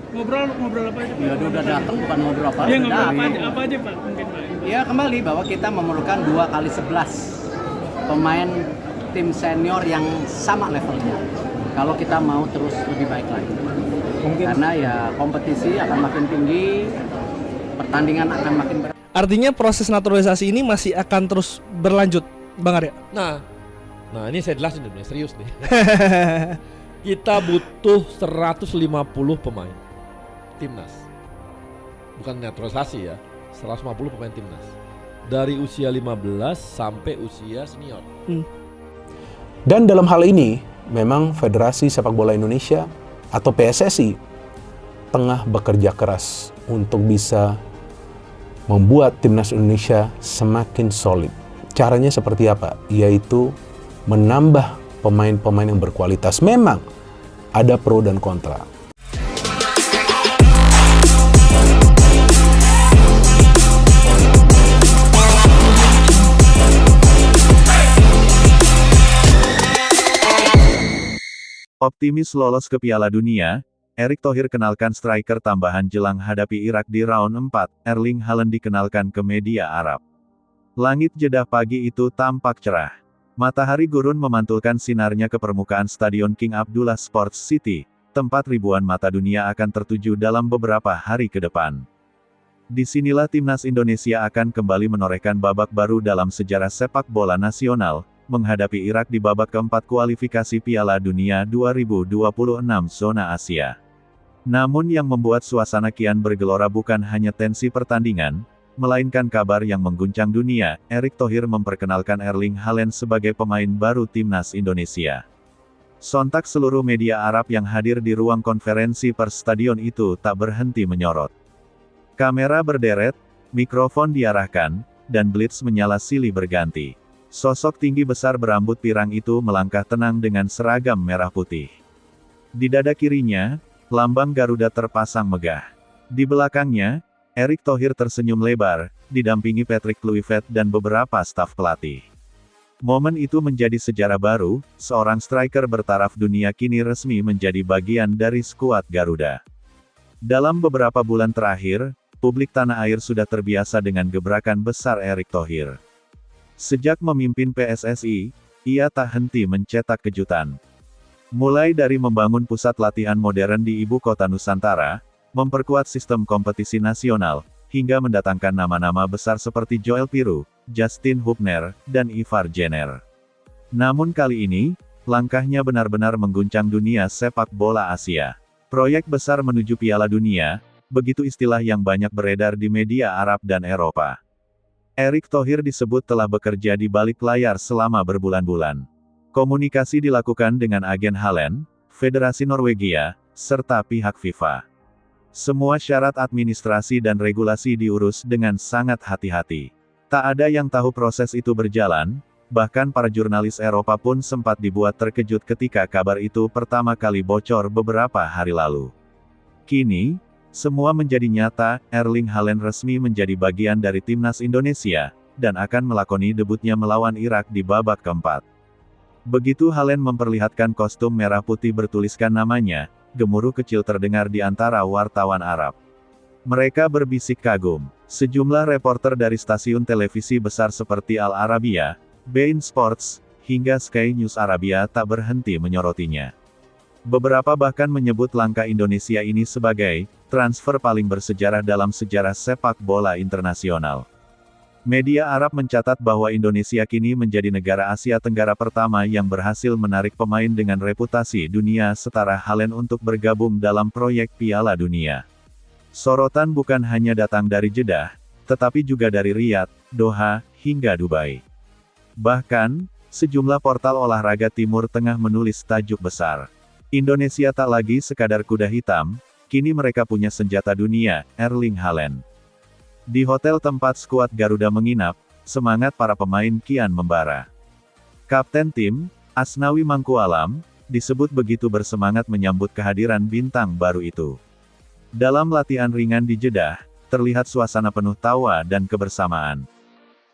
Ngobrol apa aja Pak? Ya udah datang bukan ngobrol apa. Iya ngobrol udah. apa aja Pak mungkin Pak? Ya kembali bahwa kita memerlukan 2x11 pemain tim senior yang sama levelnya. Kalau kita mau terus lebih baik lagi. Mungkin. Karena ya kompetisi akan makin tinggi, pertandingan akan makin berat. Artinya proses naturalisasi ini masih akan terus berlanjut, Bang Arya? Nah ini saya jelasin dulu, serius nih. Kita butuh 150 pemain timnas. Bukan naturalisasi ya, 150 pemain timnas. Dari usia 15 sampai usia senior. Dan dalam hal ini, memang Federasi Sepak Bola Indonesia atau PSSI tengah bekerja keras untuk bisa membuat timnas Indonesia semakin solid. Caranya seperti apa? Yaitu menambah pemain-pemain yang berkualitas. Memang ada pro dan kontra. Optimis lolos ke Piala Dunia, Erick Thohir kenalkan striker tambahan jelang hadapi Irak di round 4, Erling Haaland dikenalkan ke media Arab. Langit Jeddah pagi itu tampak cerah. Matahari gurun memantulkan sinarnya ke permukaan Stadion King Abdullah Sports City, tempat ribuan mata dunia akan tertuju dalam beberapa hari ke depan. Disinilah timnas Indonesia akan kembali menorehkan babak baru dalam sejarah sepak bola nasional, menghadapi Irak di babak keempat kualifikasi Piala Dunia 2026 zona Asia. Namun yang membuat suasana kian bergelora bukan hanya tensi pertandingan, melainkan kabar yang mengguncang dunia. Erick Thohir memperkenalkan Erling Haaland sebagai pemain baru timnas Indonesia. Sontak seluruh media Arab yang hadir di ruang konferensi pers stadion itu tak berhenti menyorot. Kamera berderet, mikrofon diarahkan, dan blitz menyala silih berganti. Sosok tinggi besar berambut pirang itu melangkah tenang dengan seragam merah putih. Di dada kirinya, lambang Garuda terpasang megah. Di belakangnya, Erick Thohir tersenyum lebar, didampingi Patrick Kluivert dan beberapa staf pelatih. Momen itu menjadi sejarah baru, seorang striker bertaraf dunia kini resmi menjadi bagian dari skuad Garuda. Dalam beberapa bulan terakhir, publik tanah air sudah terbiasa dengan gebrakan besar Erick Thohir. Sejak memimpin PSSI, ia tak henti mencetak kejutan. Mulai dari membangun pusat latihan modern di ibu kota Nusantara, memperkuat sistem kompetisi nasional, hingga mendatangkan nama-nama besar seperti Joel Piru, Justin Hubner, dan Ivar Jenner. Namun kali ini, langkahnya benar-benar mengguncang dunia sepak bola Asia. Proyek besar menuju Piala Dunia, begitu istilah yang banyak beredar di media Arab dan Eropa. Erick Thohir disebut telah bekerja di balik layar selama berbulan-bulan. Komunikasi dilakukan dengan agen Haaland, Federasi Norwegia, serta pihak FIFA. Semua syarat administrasi dan regulasi diurus dengan sangat hati-hati. Tak ada yang tahu proses itu berjalan, bahkan para jurnalis Eropa pun sempat dibuat terkejut ketika kabar itu pertama kali bocor beberapa hari lalu. Kini, semua menjadi nyata. Erling Haaland resmi menjadi bagian dari timnas Indonesia, dan akan melakoni debutnya melawan Irak di babak keempat. Begitu Haaland memperlihatkan kostum merah putih bertuliskan namanya, gemuruh kecil terdengar di antara wartawan Arab. Mereka berbisik kagum. Sejumlah reporter dari stasiun televisi besar seperti Al Arabiya, beIN Sports, hingga Sky News Arabia tak berhenti menyorotinya. Beberapa bahkan menyebut langkah Indonesia ini sebagai transfer paling bersejarah dalam sejarah sepak bola internasional. Media Arab mencatat bahwa Indonesia kini menjadi negara Asia Tenggara pertama yang berhasil menarik pemain dengan reputasi dunia setara Haaland untuk bergabung dalam proyek Piala Dunia. Sorotan bukan hanya datang dari Jeddah, tetapi juga dari Riyadh, Doha, hingga Dubai. Bahkan, sejumlah portal olahraga Timur Tengah menulis tajuk besar. Indonesia tak lagi sekadar kuda hitam, kini mereka punya senjata dunia, Erling Haaland. Di hotel tempat skuad Garuda menginap, semangat para pemain kian membara. Kapten tim, Asnawi Mangkualam, disebut begitu bersemangat menyambut kehadiran bintang baru itu. Dalam latihan ringan di Jeddah, terlihat suasana penuh tawa dan kebersamaan.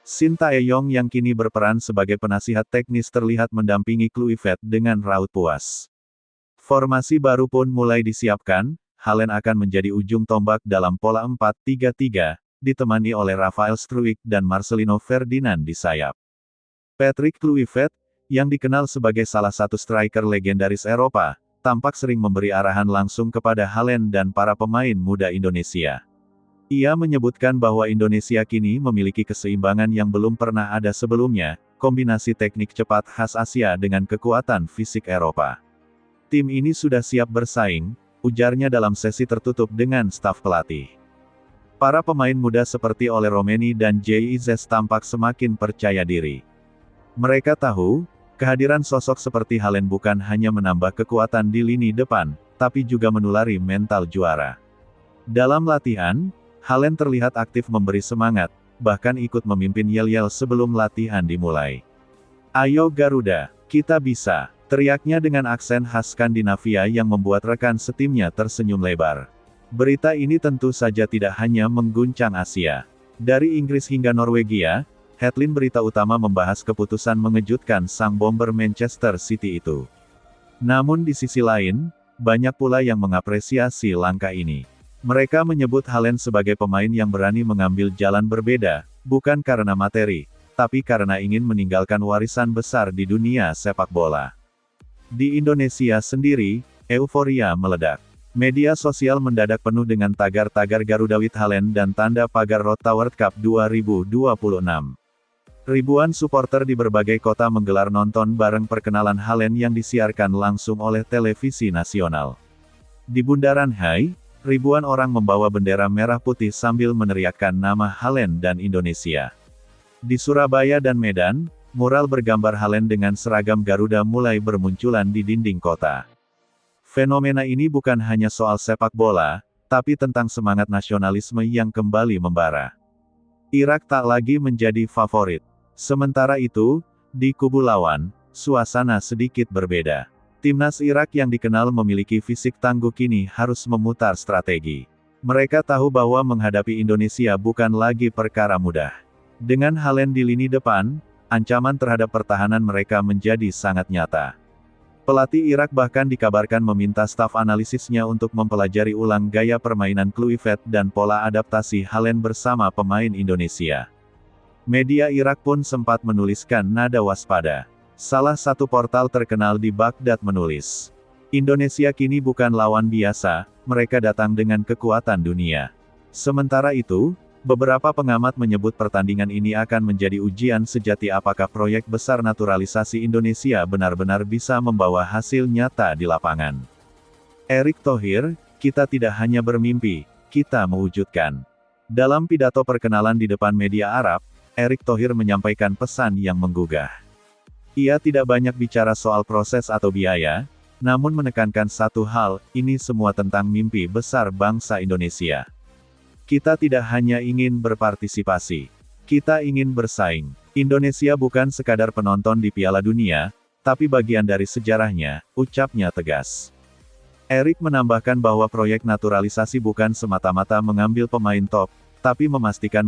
Shin Tae-yong yang kini berperan sebagai penasihat teknis terlihat mendampingi Kluivert dengan raut puas. Formasi baru pun mulai disiapkan, Haaland akan menjadi ujung tombak dalam pola 4-3-3, ditemani oleh Rafael Struijk dan Marcelino Ferdinand di sayap. Patrick Kluivert, yang dikenal sebagai salah satu striker legendaris Eropa, tampak sering memberi arahan langsung kepada Haaland dan para pemain muda Indonesia. Ia menyebutkan bahwa Indonesia kini memiliki keseimbangan yang belum pernah ada sebelumnya, kombinasi teknik cepat khas Asia dengan kekuatan fisik Eropa. Tim ini sudah siap bersaing, ujarnya dalam sesi tertutup dengan staf pelatih. Para pemain muda seperti Ole Romeni dan JIZ tampak semakin percaya diri. Mereka tahu, kehadiran sosok seperti Haaland bukan hanya menambah kekuatan di lini depan, tapi juga menulari mental juara. Dalam latihan, Haaland terlihat aktif memberi semangat, bahkan ikut memimpin yel-yel sebelum latihan dimulai. "Ayo Garuda, kita bisa!" teriaknya dengan aksen khas Skandinavia yang membuat rekan setimnya tersenyum lebar. Berita ini tentu saja tidak hanya mengguncang Asia. Dari Inggris hingga Norwegia, headline berita utama membahas keputusan mengejutkan sang bomber Manchester City itu. Namun di sisi lain, banyak pula yang mengapresiasi langkah ini. Mereka menyebut Haaland sebagai pemain yang berani mengambil jalan berbeda, bukan karena materi, tapi karena ingin meninggalkan warisan besar di dunia sepak bola. Di Indonesia sendiri, euforia meledak. Media sosial mendadak penuh dengan tagar-tagar Garuda with Haaland dan tanda pagar Road to World Cup 2026. Ribuan supporter di berbagai kota menggelar nonton bareng perkenalan Haaland yang disiarkan langsung oleh televisi nasional. Di Bundaran HI, ribuan orang membawa bendera merah putih sambil meneriakkan nama Haaland dan Indonesia. Di Surabaya dan Medan, mural bergambar Haaland dengan seragam Garuda mulai bermunculan di dinding kota. Fenomena ini bukan hanya soal sepak bola, tapi tentang semangat nasionalisme yang kembali membara. Irak tak lagi menjadi favorit. Sementara itu, di kubu lawan, suasana sedikit berbeda. Timnas Irak yang dikenal memiliki fisik tangguh kini harus memutar strategi. Mereka tahu bahwa menghadapi Indonesia bukan lagi perkara mudah. Dengan Haaland di lini depan, ancaman terhadap pertahanan mereka menjadi sangat nyata. Pelatih Irak bahkan dikabarkan meminta staf analisisnya untuk mempelajari ulang gaya permainan Kluivert dan pola adaptasi Haaland bersama pemain Indonesia. Media Irak pun sempat menuliskan nada waspada. Salah satu portal terkenal di Baghdad menulis, "Indonesia kini bukan lawan biasa, mereka datang dengan kekuatan dunia." Sementara itu, beberapa pengamat menyebut pertandingan ini akan menjadi ujian sejati apakah proyek besar naturalisasi Indonesia benar-benar bisa membawa hasil nyata di lapangan. Erick Thohir, "Kita tidak hanya bermimpi, kita mewujudkan." Dalam pidato perkenalan di depan media Arab, Erick Thohir menyampaikan pesan yang menggugah. Ia tidak banyak bicara soal proses atau biaya, namun menekankan satu hal, ini semua tentang mimpi besar bangsa Indonesia. Kita tidak hanya ingin berpartisipasi, kita ingin bersaing. Indonesia bukan sekadar penonton di Piala Dunia, tapi bagian dari sejarahnya, ucapnya tegas. Erick menambahkan bahwa proyek naturalisasi bukan semata-mata mengambil pemain top, tapi memastikan